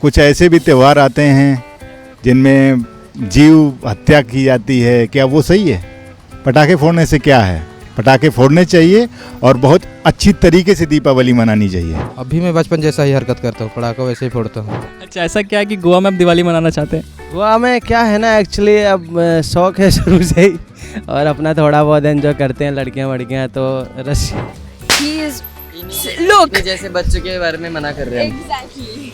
कुछ ऐसे भी त्यौहार आते हैं जिनमें जीव हत्या की जाती है, क्या वो सही है? पटाखे फोड़ने से क्या है? पटाखे फोड़ने चाहिए और बहुत अच्छी तरीके से दीपावली मनानी चाहिए। अभी मैं बचपन जैसा ही हरकत करता हूँ, पटाखा वैसे ही फोड़ता हूँ। अच्छा, ऐसा क्या है कि गोवा में आप दिवाली मनाना चाहते हैं? गोवा में क्या है ना, एक्चुअली अब शौक है शुरू से ही, और अपना थोड़ा बहुत एंजॉय करते हैं लड़कियां वड़कियां तो रस। लोग जैसे बच्चों के बारे में मना कर रहे हैं exactly.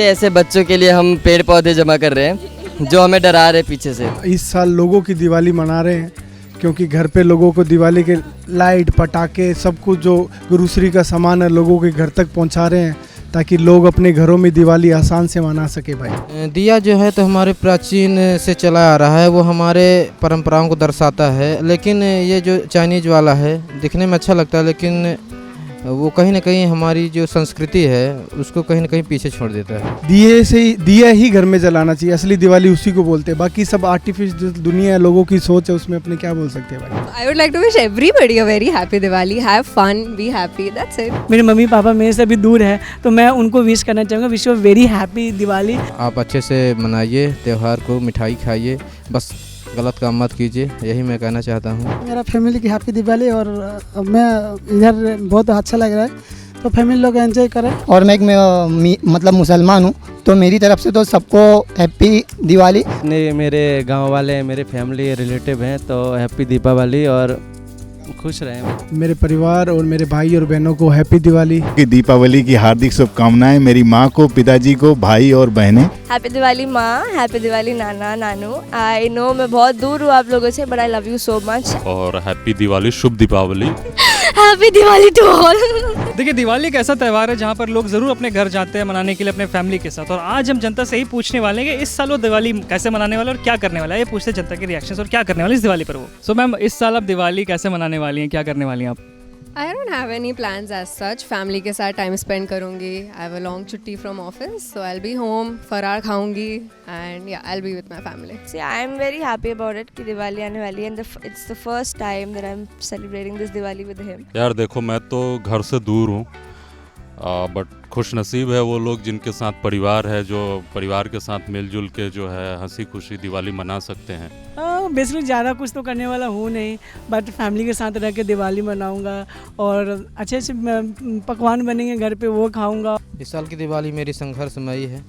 ऐसे बच्चों के लिए हम पेड़ पौधे जमा कर रहे हैं जो हमें डरा रहे पीछे से। इस साल लोगों की दिवाली मना रहे हैं क्योंकि घर पे लोगों को दिवाली के लाइट पटाखे सब कुछ जो ग्रोसरी का सामान है लोगों के घर तक पहुंचा रहे हैं ताकि लोग अपने घरों में दिवाली आसान से मना सके। भाई दिया जो है तो हमारे प्राचीन से चला आ रहा है, वो हमारे परंपराओं को दर्शाता है, लेकिन ये जो चाइनीज़ वाला है दिखने में अच्छा लगता है लेकिन वो कहीं ना कहीं हमारी जो संस्कृति है उसको कहीं ना कहीं पीछे छोड़ देता है। दिया ही घर में जलाना चाहिए, असली दिवाली उसी को बोलते हैं। बाकी सब आर्टिफिशियल दुनिया है, लोगों की सोच है, उसमें अपने क्या बोल सकते हैं भाई। I would like to wish everybody a very happy Diwali. Have fun, be happy. That's it. मेरे मम्मी पापा मेरे से भी दूर है तो मैं उनको विश करना चाहूँगा, wish you very happy Diwali. आप अच्छे से मनाइए त्यौहार को, मिठाई खाइए, बस गलत काम मत कीजिए, यही मैं कहना चाहता हूँ। मेरा फैमिली की हैप्पी दिवाली और मैं इधर बहुत अच्छा लग रहा है तो फैमिली लोग एंजॉय करें। और मैं मतलब मुसलमान हूँ तो मेरी तरफ से तो सबको हैप्पी दिवाली। मेरे गांव वाले मेरे फैमिली रिलेटिव हैं तो हैप्पी दीपावली और खुश रहें। मेरे परिवार और मेरे भाई और बहनों को हैप्पी दिवाली की दीपावली की हार्दिक शुभकामनाएं। मेरी माँ को, पिताजी को, भाई और बहनें। हैप्पी दिवाली माँ, happy Diwali Nana Nanu. I know मैं बहुत दूर हूँ आप लोगों से, but I love you so much. और हैप्पी दिवाली, शुभ Deepavali. Happy Diwali to all. देखिए, दिवाली एक ऐसा त्यौहार है जहाँ पर लोग ज़रूर अपने घर जाते हैं मनाने के लिए अपने फैमिली के साथ, और आज हम जनता से ही पूछने वाले हैं कि इस साल वो दिवाली कैसे मनाने वाले और क्या करने वाला है। ये पूछते जनता के रिएक्शंस और क्या करने वाले इस दिवाली पर वो। सो मैम, इस साल आप दिवाली कैसे मनाने वाली हैं, क्या करने वाली हैं आप? I don't have any plans as such. Family के साथ टाइम स्पेंड करूँगी. I have a long छुट्टी from office, so I'll be home. फरार खाऊंगी and yeah, I'll be with my family. See, I am very happy about it कि दिवाली आने वाली है and it's the first time that I'm celebrating this Diwali with him. यार देखो, मैं तो घर से दूर हूँ बट खुश नसीब है वो लोग जिनके साथ परिवार है, जो परिवार के साथ मिलजुल के जो है हंसी खुशी दिवाली मना सकते हैं। बेसिकली ज़्यादा कुछ तो करने वाला हूँ नहीं, बट फैमिली के साथ रह के दिवाली मनाऊँगा और अच्छे अच्छे पकवान बनेंगे घर पे, वो खाऊँगा। इस साल की दिवाली मेरी संघर्षमयी है।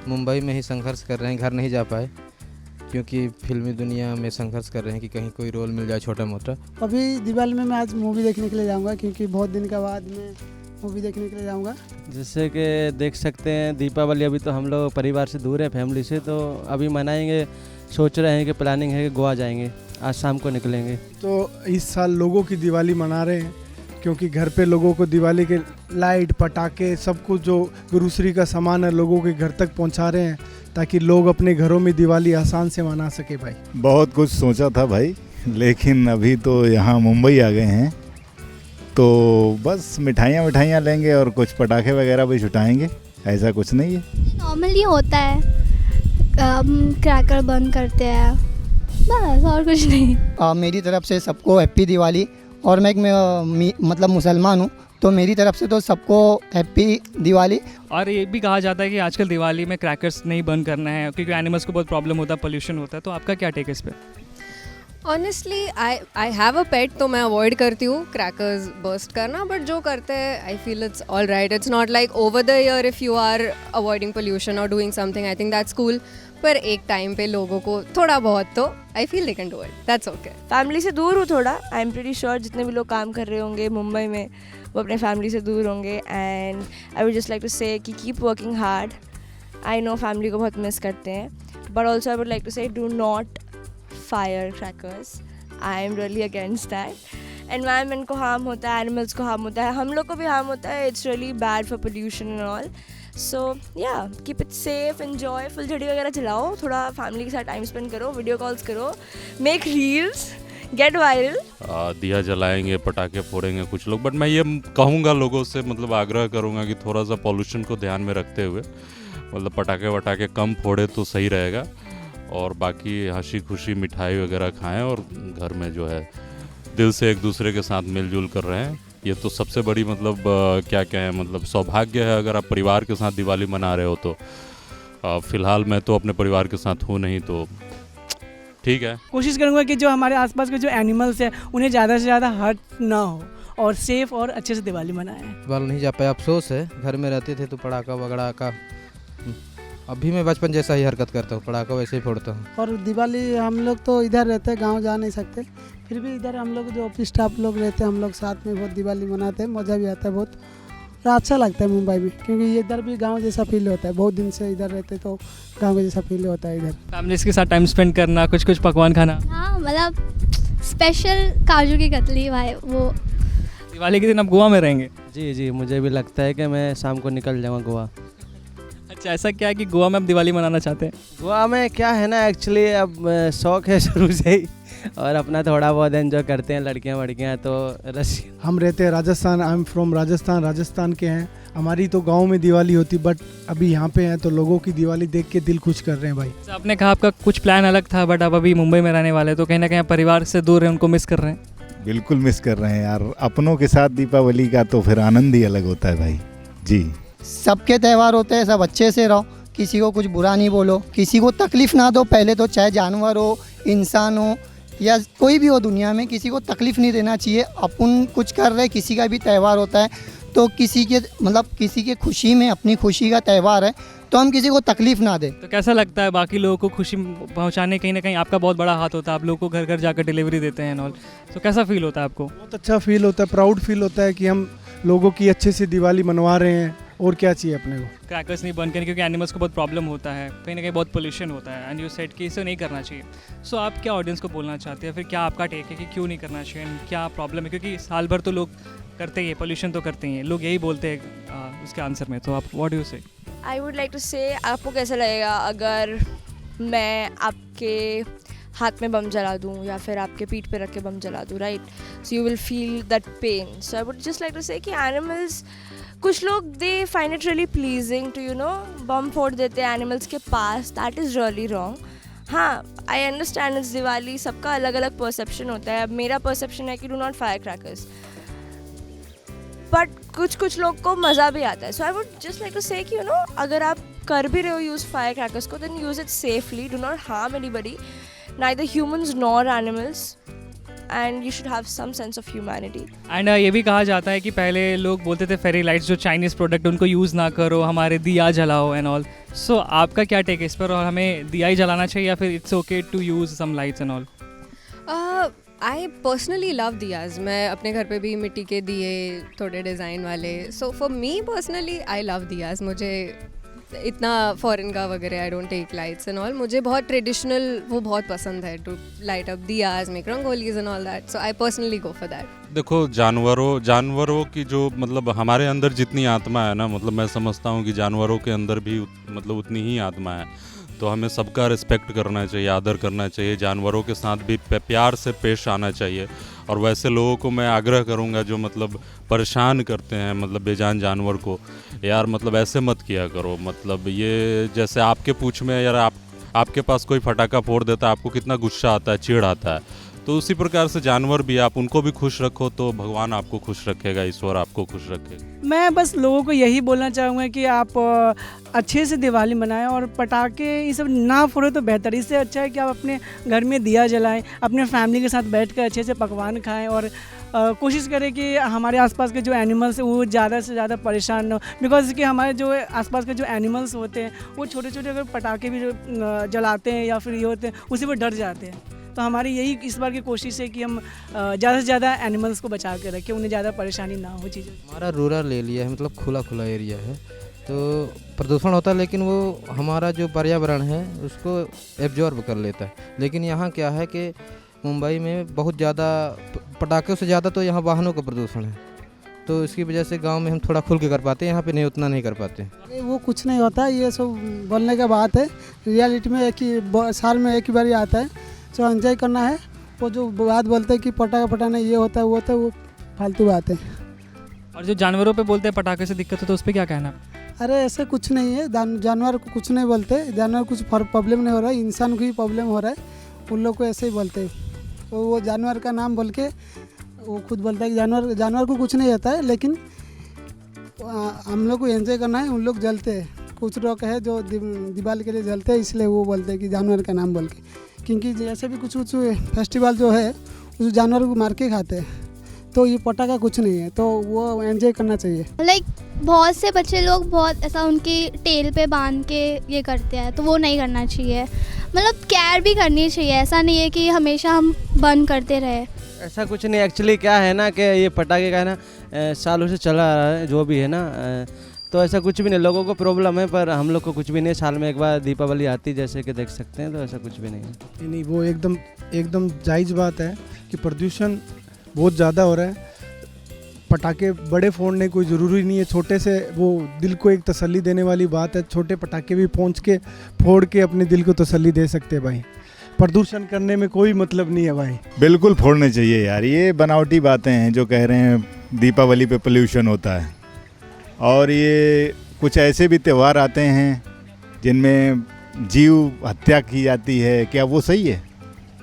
मुंबई में ही संघर्ष कर रहे हैं, घर नहीं जा पाए क्योंकि फिल्मी दुनिया में संघर्ष कर रहे हैं कि कहीं कोई रोल मिल जाए छोटा मोटा। अभी दिवाली में मैं आज मूवी देखने के लिए जाऊँगा क्योंकि बहुत दिन के बाद मैं मूवी देखने के लिए जाऊँगा। जैसे कि देख सकते हैं दीपावली अभी तो हम लोग परिवार से दूर है, फैमिली से, तो अभी मनाएंगे। सोच रहे हैं कि प्लानिंग है कि गोवा जाएंगे, आज शाम को निकलेंगे। तो इस साल लोगों की दिवाली मना रहे हैं क्योंकि घर पे लोगों को दिवाली के लाइट पटाखे सब कुछ जो ग्रोसरी का सामान है लोगों के घर तक पहुंचा रहे हैं ताकि लोग अपने घरों में दिवाली आसान से मना सके। भाई बहुत कुछ सोचा था भाई, लेकिन अभी तो यहाँ मुंबई आ गए हैं तो बस मिठाइयाँ लेंगे और कुछ पटाखे वगैरह भी छुटाएंगे, ऐसा कुछ नहीं है। नॉर्मली होता है, क्रैकर बंद करते हैं, बस और कुछ नहीं। मेरी तरफ से सबको हैप्पी दिवाली और मैं मतलब मुसलमान हूँ तो मेरी तरफ से तो सबको हैप्पी दिवाली। और ये भी कहा जाता है कि आजकल दिवाली में क्रैकर्स नहीं बंद करना है क्योंकि एनिमल्स को बहुत प्रॉब्लम होता है, पोल्यूशन होता है, तो आपका क्या टेक है इस पर? ऑनेस्टली आई हैव अ पेट तो मैं अवॉइड करती हूँ क्रैकर्स बर्स्ट करना, बट जो करते हैं I feel it's all right. It's not like over the year if you are avoiding pollution और doing something, I think that's cool. पर एक टाइम पे लोगों को थोड़ा बहुत तो I feel they can do it, that's okay. Family से दूर हूँ थोड़ा, आई एम प्रीटी श्योर जितने भी लोग काम कर रहे होंगे मुंबई में वो अपने फैमिली से दूर होंगे, and I would just like to say कि keep working hard. I know family को बहुत मिस करते हैं, but also I would like to say do not fire crackers. I am really against that. Environment को harm होता है, animals को harm होता है, हम लोग को भी हार्म होता है। It's really bad for pollution and all. So yeah keep it safe, enjoy, फुलझड़ी वगैरह चलाओ, थोड़ा फैमिली के साथ टाइम स्पेंड करो, वीडियो कॉल्स करो, मेक रील्स, गेट वायरल। दिया जलाएंगे, पटाखे फोड़ेंगे कुछ लोग, बट मैं ये कहूँगा लोगों से, मतलब आग्रह करूँगा कि थोड़ा सा पॉल्यूशन को ध्यान में रखते हुए मतलब पटाखे वटाखे कम फोड़े तो सही रहेगा, और बाकी हंसी खुशी मिठाई वगैरह खाएं और घर में जो है दिल से एक दूसरे के साथ मिलजुल कर रहे हैं। ये तो सबसे बड़ी मतलब क्या कहें, मतलब सौभाग्य है अगर आप परिवार के साथ दिवाली मना रहे हो तो। फ़िलहाल मैं तो अपने परिवार के साथ हूँ नहीं, तो ठीक है। कोशिश करूँगा कि जो हमारे आसपास के जो एनिमल्स हैं उन्हें ज़्यादा से ज़्यादा हर्ट ना हो और सेफ और अच्छे से दिवाली मनाएं। बाल नहीं जा पाया, अफसोस है। घर में रहते थे तो पटाखा वगड़ा का, अभी मैं बचपन जैसा ही हरकत करता हूँ, पटाखा वैसे ही फोड़ता हूँ। और दिवाली हम लोग तो इधर रहते हैं, गांव जा नहीं सकते, फिर भी इधर हम लोग जो ऑफिस स्टाफ लोग रहते हैं हम लोग साथ में बहुत दिवाली मनाते हैं, मज़ा भी आता है बहुत और अच्छा लगता है मुंबई में, क्योंकि ये इधर भी गांव जैसा फील होता है। बहुत दिन से इधर रहते तो गांव जैसा फील होता है इधर। फैमिलीज के साथ टाइम स्पेंड करना, कुछ कुछ पकवान खाना। हाँ मतलब स्पेशल काजू की कतली भाई, वो दिवाली के दिन आप गोवा में रहेंगे? जी, मुझे भी लगता है कि मैं शाम को निकल जाऊँगा गोवा। अच्छा, ऐसा क्या है कि गोवा में आप दिवाली मनाना चाहते हैं? गोवा में क्या है ना, एक्चुअली अब शौक है शुरू से ही, और अपना थोड़ा बहुत एंजॉय करते हैं, लड़कियां वड़कियां तो रशिया। हम रहते हैं Rajasthan, I am from Rajasthan, Rajasthan के हैं। हमारी तो गांव में दिवाली होती, बट अभी यहाँ पे हैं तो लोगों की दिवाली देख के दिल खुश कर रहे हैं भाई। आपने कहा आपका कुछ प्लान अलग था, बट आप अभी मुंबई में रहने वाले, तो कहीं ना कहीं परिवार से दूर है, उनको मिस कर रहे हैं? बिल्कुल मिस कर रहे हैं यार, अपनों के साथ दीपावली का तो फिर आनंद ही अलग होता है भाई। जी, सबके त्यौहार होते हैं, सब अच्छे से रहो, किसी को कुछ बुरा नहीं बोलो, किसी को तकलीफ़ ना दो। पहले तो चाहे जानवर हो, इंसान हो या कोई भी हो दुनिया में, किसी को तकलीफ़ नहीं देना चाहिए। अपन कुछ कर रहे, किसी का भी त्यौहार होता है तो किसी के खुशी में, अपनी खुशी का त्यौहार है तो हम किसी को तकलीफ़ ना दें। तो कैसा लगता है बाकी लोगों को खुशी पहुंचाने? कहीं ना कहीं आपका बहुत बड़ा हाथ होता है, आप लोगों को घर घर जाकर डिलीवरी देते हैं ऑल, तो कैसा फील होता है आपको? बहुत अच्छा फील होता है, प्राउड फील होता है कि हम लोगों की अच्छे से दिवाली मनवा रहे हैं। और क्या चाहिए अपने को? क्रैकर्स नहीं बंद करें, क्योंकि एनिमल्स को बहुत प्रॉब्लम होता है, कहीं ना कहीं बहुत पोल्यूशन होता है, एंड यू सेड कि इसे नहीं करना चाहिए। सो आप क्या ऑडियंस को बोलना चाहते हैं, फिर क्या आपका टेक है कि क्यों नहीं करना चाहिए, एंड क्या प्रॉब्लम है? क्योंकि साल भर तो लोग करते ही हैं, पोल्यूशन तो करते ही हैं, लोग यही बोलते हैं उसके आंसर में। तो आप व्हाट डू यू से? आई वुड लाइक टू से, आपको कैसा लगेगा अगर मैं आपके हाथ में बम जला दूँ या फिर आपके पीठ पे रख के बम जला दूँ, right? So you will feel that pain. So I would just like to say कि एनिमल्स, कुछ लोग they find it really pleasing to bomb फोड़ देते हैं एनिमल्स के पास, दैट इज़ रियली रॉन्ग। हाँ, आई अंडरस्टैंड इट्स दिवाली, सबका अलग अलग परसेप्शन होता है। अब मेरा परसेप्शन है कि do not fire crackers, but कुछ लोग को मज़ा भी आता है। So I would just like to say कि अगर आप कर भी रहे हो यूज़ फायर क्रैकर्स को, then use it safely, do not harm anybody, neither humans nor animals, and you should have some sense of humanity. And ये भी कहा जाता है कि पहले लोग बोलते थे फेरी लाइट्स जो चाइनीज़ प्रोडक्ट उनको यूज़ ना करो, हमारे दिया जलाओ एंड ऑल। सो आपका क्या टेक है इस पर, और हमें दिया ही जलाना चाहिए या फिर it's okay to use some lights and all? I personally love diyas. मैं अपने घर पे भी मिट्टी के दिए, थोड़े डिज़ाइन वाले। So for me personally I love diyas. मुझे इतना फॉरेन का वगैरह I don't take lights and all, मुझे बहुत ट्रेडिशनल वो बहुत पसंद है, to light up diyas, make rangolis and all that. So I personally go for that. देखो, जानवरों की जो मतलब हमारे अंदर जितनी आत्मा है ना, मतलब मैं समझता हूँ कि जानवरों के अंदर भी मतलब उतनी ही आत्मा है, तो हमें सबका रिस्पेक्ट करना चाहिए, आदर करना चाहिए, जानवरों के साथ भी प्यार से पेश आना चाहिए। और वैसे लोगों को मैं आग्रह करूंगा जो मतलब परेशान करते हैं मतलब बेजान जानवर को, यार मतलब ऐसे मत किया करो। मतलब ये जैसे आपके पूंछ में यार आपके पास कोई फटाका फोड़ देता है, आपको कितना गुस्सा आता है, चिढ़ आता है, तो उसी प्रकार से जानवर भी, आप उनको भी खुश रखो तो भगवान आपको खुश रखेगा, ईश्वर आपको खुश रखेगा। मैं बस लोगों को यही बोलना चाहूँगा कि आप अच्छे से दिवाली मनाएं और पटाखे ये सब ना फोड़े तो बेहतर। इससे अच्छा है कि आप अपने घर में दिया जलाएं, अपने फैमिली के साथ बैठकर अच्छे से पकवान खाएं, और कोशिश करें कि हमारे आसपास के जो एनिमल्स हैं वो ज़्यादा से ज़्यादा परेशान न हो, बिकॉज कि हमारे जो आसपास के जो एनिमल्स होते हैं वो छोटे छोटे अगर पटाखे भी जो जलाते हैं या फिर ये होते हैं, उससे वो डर जाते हैं। तो हमारी यही इस बार की कोशिश है कि हम ज़्यादा से ज़्यादा एनिमल्स को बचा कर रखें, उन्हें ज़्यादा परेशानी ना हो चीज़ें। हमारा रूरल एरिया है, मतलब खुला एरिया है, तो प्रदूषण होता है, लेकिन वो हमारा जो पर्यावरण है उसको एब्जॉर्ब कर लेता है। लेकिन यहाँ क्या है कि मुंबई में बहुत ज़्यादा पटाखों से ज़्यादा तो यहाँ वाहनों का प्रदूषण है, तो इसकी वजह से गांव में हम थोड़ा खुल के कर पाते हैं, यहाँ पे नहीं, उतना नहीं कर पाते। वो कुछ नहीं होता, ये सब बोलने का बात है। रियलिटी में एक ही साल में एक ही बार आता है, तो एंजॉय करना है। वो जो बात बोलते हैं कि पटाखा फटाना ये होता है वो होता है, वो फालतू बात है। और जो जानवरों पे बोलते हैं पटाखे से दिक्कत है, तो उस पर क्या कहना? अरे ऐसे कुछ नहीं है, जानवर को कुछ नहीं बोलते, जानवर कुछ प्रॉब्लम नहीं हो रहा है, इंसान को ही प्रॉब्लम हो रहा है, उन लोग को ऐसे ही बोलते हैं। तो वो जानवर का नाम बोल के वो खुद बोलता है कि जानवर को कुछ नहीं होता है, लेकिन हम लोग को एंजॉय करना है। उन लोग जलते हैं, कुछ लोग है जो दिवाली के लिए जलते हैं, इसलिए वो बोलते हैं कि जानवर का नाम बोल के, क्योंकि जैसे भी कुछ कुछ फेस्टिवल जो है उस जानवर को मार के खाते हैं, तो ये पटाखा कुछ नहीं है, तो वो एंजॉय करना चाहिए। लाइक बहुत से बच्चे लोग बहुत ऐसा उनकी टेल पे बांध के ये करते हैं, तो वो नहीं करना चाहिए। मतलब केयर भी करनी चाहिए, ऐसा नहीं है कि हमेशा हम बंद करते रहे। ऐसा कुछ नहीं, एक्चुअली क्या है ना कि ये पटाखे का है ना सालों से चला आ रहा है जो भी है ना, तो ऐसा कुछ भी नहीं, लोगों को प्रॉब्लम है पर हम लोग को कुछ भी नहीं। साल में एक बार दीपावली आती जैसे कि देख सकते हैं, तो ऐसा कुछ भी नहीं है। नहीं, वो एकदम जायज़ बात है कि प्रदूषण बहुत ज़्यादा हो रहा है। पटाखे बड़े फोड़ने कोई ज़रूरी नहीं है, छोटे से वो दिल को एक तसल्ली देने वाली बात है। छोटे पटाखे भी पहुंच के फोड़ के अपने दिल को तसल्ली दे सकते हैं भाई। प्रदूषण करने में कोई मतलब नहीं है भाई। बिल्कुल फोड़ने चाहिए यार, ये बनावटी बातें हैं जो कह रहे हैं दीपावली पे पोल्यूशन होता है। और ये कुछ ऐसे भी त्यौहार आते हैं जिनमें जीव हत्या की जाती है, क्या वो सही है?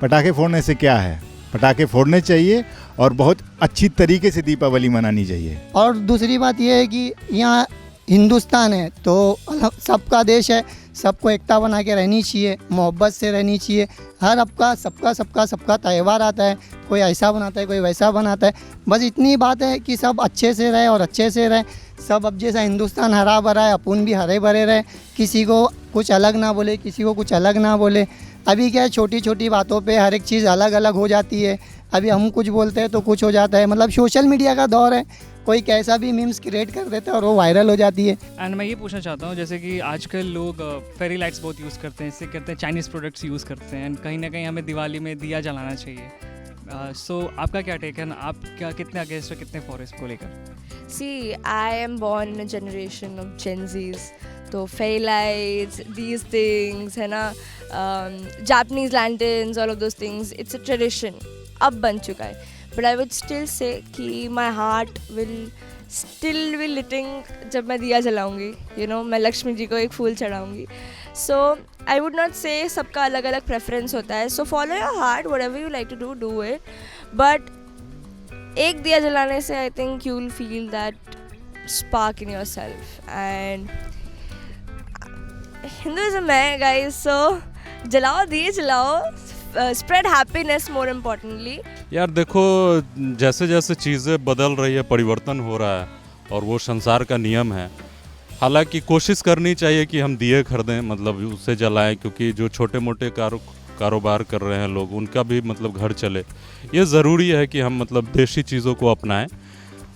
पटाखे फोड़ने से क्या है? पटाखे फोड़ने चाहिए और बहुत अच्छी तरीके से दीपावली मनानी चाहिए। और दूसरी बात यह है कि यहाँ हिंदुस्तान है तो सबका देश है, सबको एकता बना के रहनी चाहिए, मोहब्बत से रहनी चाहिए। हर आपका सबका त्यौहार आता है, कोई ऐसा बनाता है कोई वैसा बनाता है, बस इतनी बात है कि सब अच्छे से रहे और अच्छे से रहे। सब अब जैसा हिंदुस्तान हरा भरा है, अपन भी हरे भरे रहे, किसी को कुछ अलग ना बोले, किसी को कुछ अलग ना बोले। अभी क्या है, छोटी छोटी बातों पे हर एक चीज़ अलग अलग हो जाती है। अभी हम कुछ बोलते हैं तो कुछ हो जाता है, मतलब सोशल मीडिया का दौर है, कोई कैसा भी मीम्स क्रिएट कर देता है और वो वायरल हो जाती है। एंड मैं ये पूछना चाहता हूँ, जैसे कि आजकल लोग फेरी लाइट्स बहुत यूज़ करते हैं, इससे कहते हैं चाइनीज़ प्रोडक्ट्स यूज़ करते हैं, एंड कहीं ना कहीं हमें दिवाली में दिया जलाना चाहिए। सो आपका क्या टेक है, आप क्या कितने अगेंस्ट हो, कितने फॉर इसको लेकर? See, I am born in a generation of Gen Zs. तो फेरी लाइट्स, these things है ना, Japanese lanterns, all of those things, it's a tradition. अब बन चुका है, but I would still say कि my heart will still be lighting जब मैं दिया जलाऊंगी, you know, मैं लक्ष्मी जी को एक फूल चढ़ाऊंगी। So I would not say सबका अलग अलग preference होता है, so follow your heart, whatever you like to do, do it. But एक दिया जलाने से I think you will feel that spark in yourself. And Hinduism है guys, so जलाओ दिए जलाओ, spread happiness more importantly. यार देखो, जैसे जैसे चीज़ें बदल रही है, परिवर्तन हो रहा है और वो संसार का नियम है। हालांकि कोशिश करनी चाहिए कि हम दिए खरीदें, मतलब उससे जलाएं, क्योंकि जो छोटे मोटे कारोबार कर रहे हैं लोग, उनका भी मतलब घर चले। ये ज़रूरी है कि हम मतलब देशी चीज़ों को अपनाएं।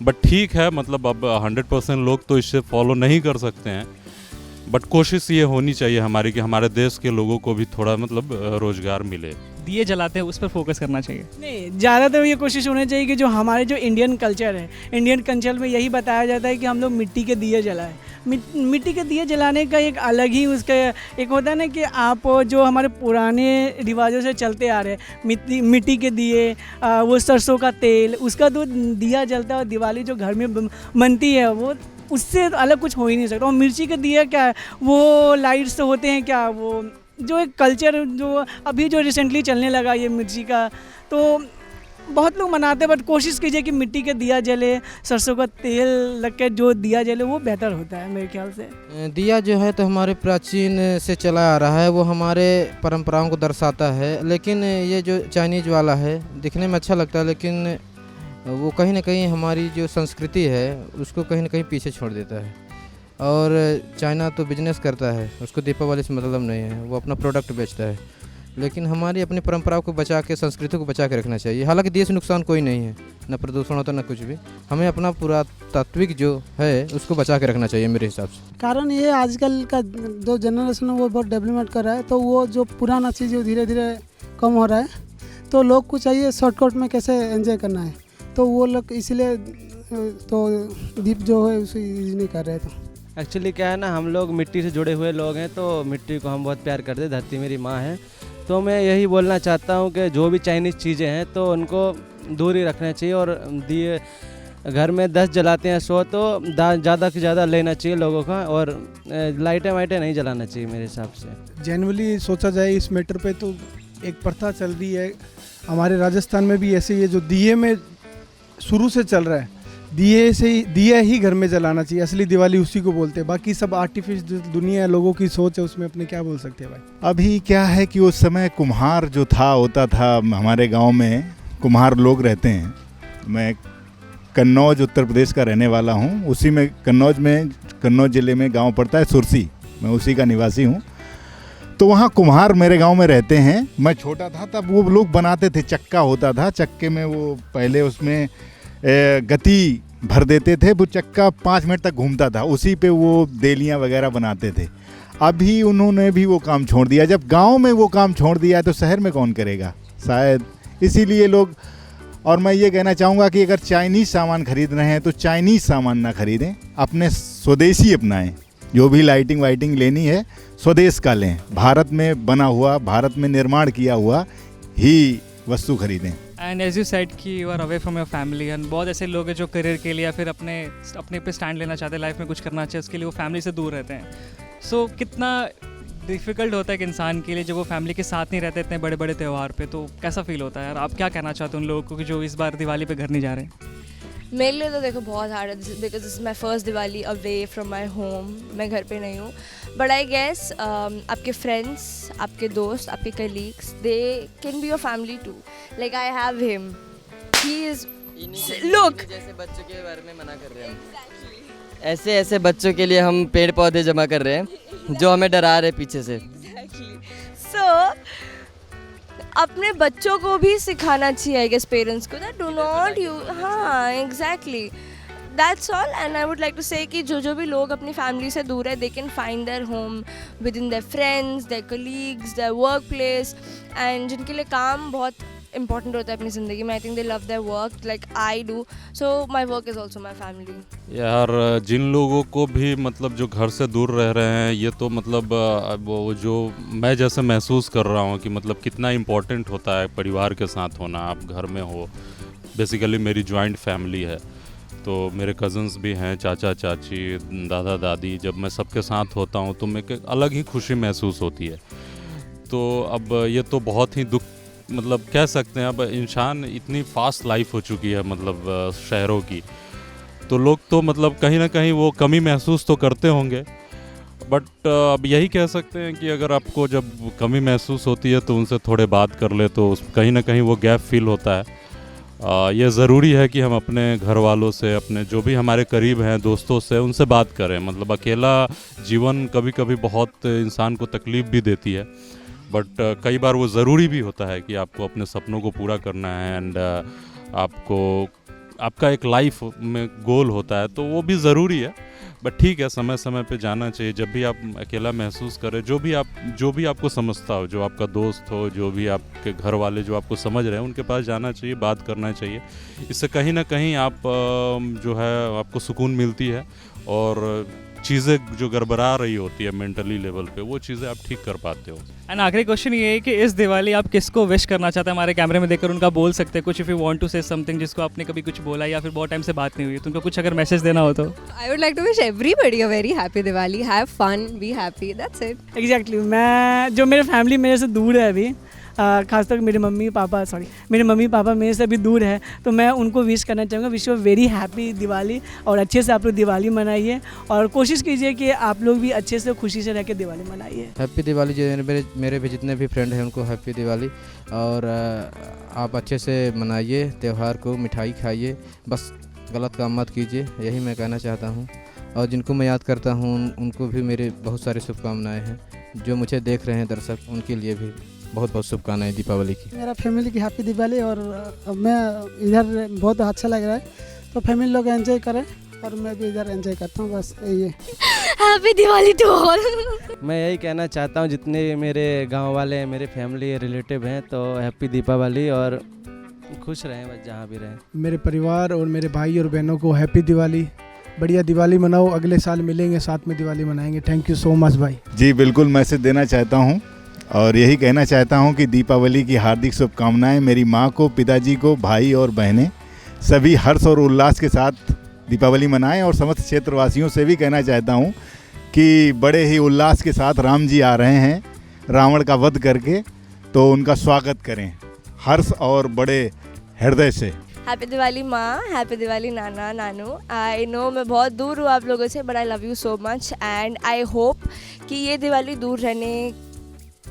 बट ठीक है, मतलब अब 100% लोग तो इससे फॉलो नहीं कर सकते हैं, बट कोशिश ये होनी चाहिए हमारी कि हमारे देश के लोगों को भी थोड़ा मतलब रोज़गार मिले। दिए जलाते हैं उस पर फोकस करना चाहिए। नहीं, ज़्यादातर ये कोशिश होनी चाहिए कि जो हमारे जो इंडियन कल्चर है, इंडियन कल्चर में यही बताया जाता है कि हम लोग मिट्टी के दिए जलाएं। मिट्टी के दिए जलाने का एक अलग ही उसका एक होता है ना कि आप जो हमारे पुराने रिवाजों से चलते आ रहे हैं, मिट्टी के दिए, वो सरसों का तेल, उसका जो दिया जलता है और दिवाली जो घर में बनती है, वो उससे अलग कुछ हो ही नहीं सकता। और मिर्ची के दिए क्या है, वो लाइट्स होते हैं क्या, वो जो एक कल्चर जो अभी जो रिसेंटली चलने लगा ये मिर्ची का, तो बहुत लोग मनाते हैं, बट कोशिश कीजिए कि मिट्टी के दिया जले, सरसों का तेल लग के जो दिया जले वो बेहतर होता है मेरे ख्याल से। दिया जो है तो हमारे प्राचीन से चला आ रहा है, वो हमारे परंपराओं को दर्शाता है। लेकिन ये जो चाइनीज़ वाला है दिखने में अच्छा लगता है, लेकिन वो कहीं ना कहीं हमारी जो संस्कृति है उसको कहीं ना कहीं पीछे छोड़ देता है। और चाइना तो बिजनेस करता है, उसको दीपावली से मतलब नहीं है, वो अपना प्रोडक्ट बेचता है। लेकिन हमारी अपनी परंपराओं को बचा के, संस्कृति को बचा के रखना चाहिए। हालांकि देश नुकसान कोई नहीं है, न प्रदूषण होता न कुछ भी, हमें अपना पुरातात्विक जो है उसको बचा के रखना चाहिए मेरे हिसाब से। कारण ये आजकल का जो जनरेशन है वो बहुत डेवलपमेंट कर रहा है, तो वो जो पुराना चीज़ धीरे धीरे कम हो रहा है, तो लोग को चाहिए शॉर्टकट में कैसे एंजॉय करना है, तो वो लोग इसलिए तो दीप जो है उसे यूज नहीं कर रहे। तो एक्चुअली क्या है ना, हम लोग मिट्टी से जुड़े हुए लोग हैं, तो मिट्टी को हम बहुत प्यार करते हैं, धरती मेरी माँ है। तो मैं यही बोलना चाहता हूँ कि जो भी चाइनीज़ चीज़ें हैं तो उनको दूर ही रखना चाहिए, और दिए घर में 10 जलाते हैं 100, तो ज़्यादा से ज़्यादा लेना चाहिए लोगों का, और लाइटें वाइटें नहीं जलाना चाहिए मेरे हिसाब से। जनरली सोचा जाए इस मैटर पे तो एक प्रथा चल रही है हमारे राजस्थान में भी, ऐसे ये जो दिए में शुरू से चल रहा है, दिया ही घर में जलाना चाहिए। असली दिवाली उसी को बोलते हैं। बाकी सब आर्टिफिशियल दुनिया है, लोगों की सोच है, उसमें अपने क्या बोल सकते हैं भाई। अभी क्या है कि उस समय कुम्हार जो था होता था, हमारे गांव में कुम्हार लोग रहते हैं। मैं कन्नौज उत्तर प्रदेश का रहने वाला हूं। उसी में कन्नौज ज़िले में गांव पड़ता है सुरसी, मैं उसी का निवासी हूं। तो वहाँ कुम्हार मेरे गांव में रहते हैं। मैं छोटा था तब वो लोग बनाते थे, चक्का होता था, चक्के में वो पहले उसमें गति भर देते थे, वो चक्का 5 मिनट तक घूमता था, उसी पे वो देलियाँ वगैरह बनाते थे। अभी उन्होंने भी वो काम छोड़ दिया। जब गांव में वो काम छोड़ दिया है तो शहर में कौन करेगा, शायद इसीलिए लोग। और मैं ये कहना चाहूँगा कि अगर चाइनीज़ सामान खरीद रहे हैं तो चाइनीज़ सामान ना खरीदें, अपने स्वदेशी अपनाएं। जो भी लाइटिंग वाइटिंग लेनी है स्वदेश का लें, भारत में बना हुआ, भारत में निर्माण किया हुआ ही वस्तु खरीदें। एंड एज यू सेड कि you are away from your family, and बहुत ऐसे लोग हैं जो करियर के लिए या फिर अपने पे स्टैंड लेना चाहते हैं, लाइफ में कुछ करना चाहिए, उसके लिए वो फैमिली से दूर रहते हैं। सो कितना डिफ़िकल्ट होता है कि इंसान के लिए जब वो फैमिली के साथ नहीं रहते इतने बड़े बड़े त्यौहार पे, तो कैसा फील होता है यार? आप क्या कहना चाहते हो उन लोगों को कि जो इस बार दिवाली पे घर नहीं जा रहे हैं? मेरे लिए तो देखो बहुत हार्ड है, because this is my first Diwali away from my home. मैं घर पे नहीं हूँ, बट आई गेस आपके फ्रेंड्स, आपके दोस्त, आपके colleagues, they can be your family too. Like I have him, he is look, जैसे बच्चों के बारे में मना कर रहे हैं। ऐसे बच्चों के लिए हम पेड़ पौधे जमा कर रहे हैं जो हमें डरा रहे पीछे से। सो अपने बच्चों को भी सिखाना चाहिए, आई गेस पेरेंट्स को, दैट डू नॉट यू, हाँ exactly, that's all. And I would like to say कि जो भी लोग अपनी फैमिली से दूर है, they can find their home within their friends, their colleagues, their work place. And जिनके लिए काम बहुत इंपॉर्टेंट होता है अपनी ज़िंदगी में, I think they love their work like I do, so my work is also my family. यार जिन लोगों को भी मतलब जो घर से दूर रह रहे हैं, ये तो मतलब वो जो मैं जैसे महसूस कर रहा हूँ कि मतलब कितना इम्पोर्टेंट होता है परिवार के साथ होना। आप घर में हो, बेसिकली मेरी जॉइंट फैमिली है, तो मेरे कज़न्स भी हैं, चाचा चाची, दादा दादी। जब मैं सबके साथ होता हूँ तो मेरे को अलग ही खुशी महसूस होती है। तो अब ये तो बहुत ही दुख, मतलब कह सकते हैं अब इंसान इतनी फास्ट लाइफ हो चुकी है, मतलब शहरों की, तो लोग तो मतलब कहीं ना कहीं वो कमी महसूस तो करते होंगे। बट अब यही कह सकते हैं कि अगर आपको जब कमी महसूस होती है तो उनसे थोड़े बात कर ले, तो कहीं ना कहीं वो गैप फील होता है। ये ज़रूरी है कि हम अपने घर वालों से, अपने जो भी हमारे करीब हैं, दोस्तों से, उनसे बात करें। मतलब अकेला जीवन कभी कभी बहुत इंसान को तकलीफ़ भी देती है, बट कई बार वो ज़रूरी भी होता है कि आपको अपने सपनों को पूरा करना है। एंड आपका एक लाइफ में गोल होता है, तो वो भी ज़रूरी है। बट ठीक है, समय समय पे जाना चाहिए। जब भी आप अकेला महसूस करें, जो भी आपको समझता हो, जो आपका दोस्त हो, जो भी आपके घर वाले जो आपको समझ रहे हैं, उनके पास जाना चाहिए, बात करना चाहिए। इससे कहीं ना कहीं आप जो है आपको सुकून मिलती है, और चीज़ें जो गड़बड़ा रही होती है मेंटली लेवल पे, वो चीज़ें आप ठीक कर पाते हो। एंड आखिरी क्वेश्चन ये है कि इस दिवाली आप किसको विश करना चाहते हैं? हमारे कैमरे में देखकर उनका बोल सकते हैं कुछ, if you want to say something जिसको आपने कभी कुछ बोला या फिर बहुत टाइम से बात नहीं हुई, तो उनको कुछ अगर मैसेज देना हो तो। I would like to wish everybody a very happy Diwali. Have fun, be happy. That's it. Exactly मैं जो मेरे फैमिली मेरे से दूर है अभी, खासतौर मेरे मम्मी पापा मेरे से भी दूर है, तो मैं उनको विश करना चाहूँगा, wish you very happy Diwali. और अच्छे से आप लोग दिवाली मनाइए, और कोशिश कीजिए कि आप लोग भी अच्छे से खुशी से रह के दिवाली मनाइए। हैप्पी दिवाली। जो मेरे भी जितने भी फ्रेंड हैं उनको हैप्पी दिवाली। और आप अच्छे से मनाइए त्यौहार को, मिठाई खाइए, बस गलत काम मत कीजिए, यही मैं कहना चाहता हूँ। और जिनको मैं याद करता हूँ उनको भी मेरे बहुत सारी शुभकामनाएँ हैं। जो मुझे देख रहे हैं दर्शक, उनके लिए भी बहुत बहुत शुभकामनाएं दीपावली की। मेरा फैमिली की हैप्पी दिवाली। और मैं इधर बहुत अच्छा लग रहा है, तो फैमिली लोग एंजॉय करें और मैं भी इधर एंजॉय करता हूँ, बस यही है। Happy Diwali to all. मैं यही कहना चाहता हूँ, जितने मेरे गांव वाले हैं, मेरे फैमिली रिलेटिव हैं, तो हैप्पी दीपावली, और खुश रहें बस जहाँ भी रहें। मेरे परिवार और मेरे भाई और बहनों को हैप्पी दिवाली। बढ़िया दिवाली मनाओ, अगले साल मिलेंगे, साथ में दिवाली मनाएंगे। थैंक यू सो मच भाई। जी बिल्कुल, मैसेज देना चाहता हूँ और यही कहना चाहता हूँ कि दीपावली की हार्दिक शुभकामनाएं मेरी माँ को, पिताजी को, भाई और बहनें सभी हर्ष और उल्लास के साथ दीपावली मनाएं। और समस्त क्षेत्रवासियों से भी कहना चाहता हूँ कि बड़े ही उल्लास के साथ राम जी आ रहे हैं रावण का वध करके, तो उनका स्वागत करें हर्ष और बड़े हृदय से। हैप्पी दिवाली माँ, happy Diwali Nana Nanu. I know मैं बहुत दूर हूँ आप लोगों से, but I love you so much and I hope कि ये दिवाली दूर रहने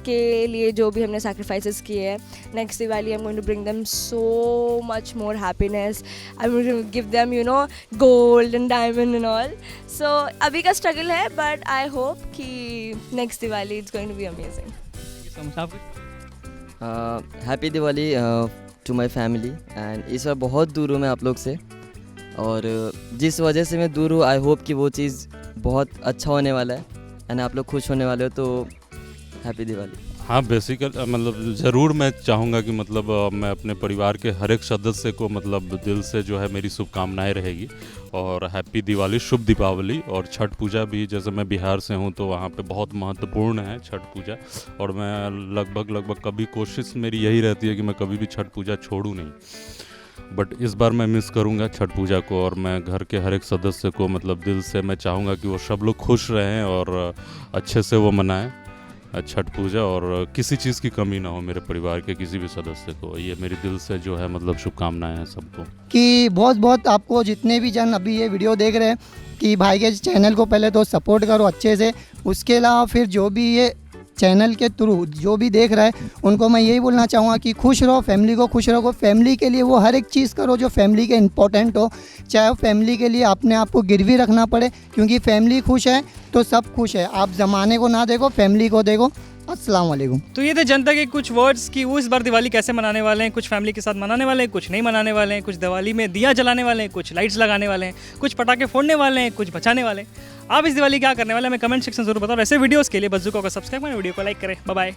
के लिए जो भी हमने सैक्रिफाइसेस किए हैं, next Diwali I am going to bring them so much more happiness. I am going to give them you know gold and diamond and all. So अभी का स्ट्रगल है, बट आई होप कि next Diwali it's going to be amazing. Happy Diwali to my family and इस बार बहुत दूर हूँ मैं आप लोग से, और जिस वजह से मैं दूर हूँ आई होप कि वो चीज़ बहुत अच्छा होने वाला है एंड आप लोग खुश होने वाले हो, तो हैप्पी दिवाली। हाँ बेसिकल मतलब ज़रूर मैं चाहूँगा कि मतलब मैं अपने परिवार के हर एक सदस्य को मतलब दिल से जो है मेरी शुभकामनाएं रहेगी, और हैप्पी दिवाली, शुभ दीपावली। और छठ पूजा भी, जैसे मैं बिहार से हूँ तो वहाँ पे बहुत महत्वपूर्ण है छठ पूजा, और मैं लगभग कभी कोशिश मेरी यही रहती है कि मैं कभी भी छठ पूजा छोड़ूँ नहीं, बट इस बार मैं मिस करूँगा छठ पूजा को। और मैं घर के हर एक सदस्य को मतलब दिल से मैं चाहूँगा कि वो सब लोग खुश रहें और अच्छे से वो मनाएं छठ पूजा, और किसी चीज़ की कमी ना हो मेरे परिवार के किसी भी सदस्य को। ये मेरी दिल से जो है मतलब शुभकामनाएं हैं सबको। कि बहुत बहुत आपको जितने भी जन अभी ये वीडियो देख रहे हैं कि भाई के चैनल को पहले तो सपोर्ट करो अच्छे से, उसके अलावा फिर जो भी ये चैनल के थ्रू जो भी देख रहा है उनको मैं यही बोलना चाहूँगा कि खुश रहो, फैमिली को खुश रखो, फैमिली के लिए वो हर एक चीज़ करो जो फैमिली के इम्पोर्टेंट हो, चाहे वो फैमिली के लिए अपने आप को गिरवी रखना पड़े, क्योंकि फैमिली खुश है तो सब खुश है। आप ज़माने को ना देखो, फैमिली को देखो। अस्सलाम वालेकुम। तो ये थे जनता के कुछ वर्ड्स कि वो इस बार दिवाली कैसे मनाने वाले हैं। कुछ फैमिली के साथ मनाने वाले हैं, कुछ नहीं मनाने वाले हैं, कुछ दिवाली में दिया जलाने वाले हैं, कुछ लाइट्स लगाने वाले हैं, कुछ पटाखे फोड़ने वाले हैं, कुछ बचाने वाले हैं। आप इस दिवाली क्या करने वाले हैं हमें कमेंट सेक्शन जरूर बताओ। ऐसे वीडियोस के लिए बज्जूका को सब्सक्राइब करें, वीडियो को लाइक करें। Bye bye.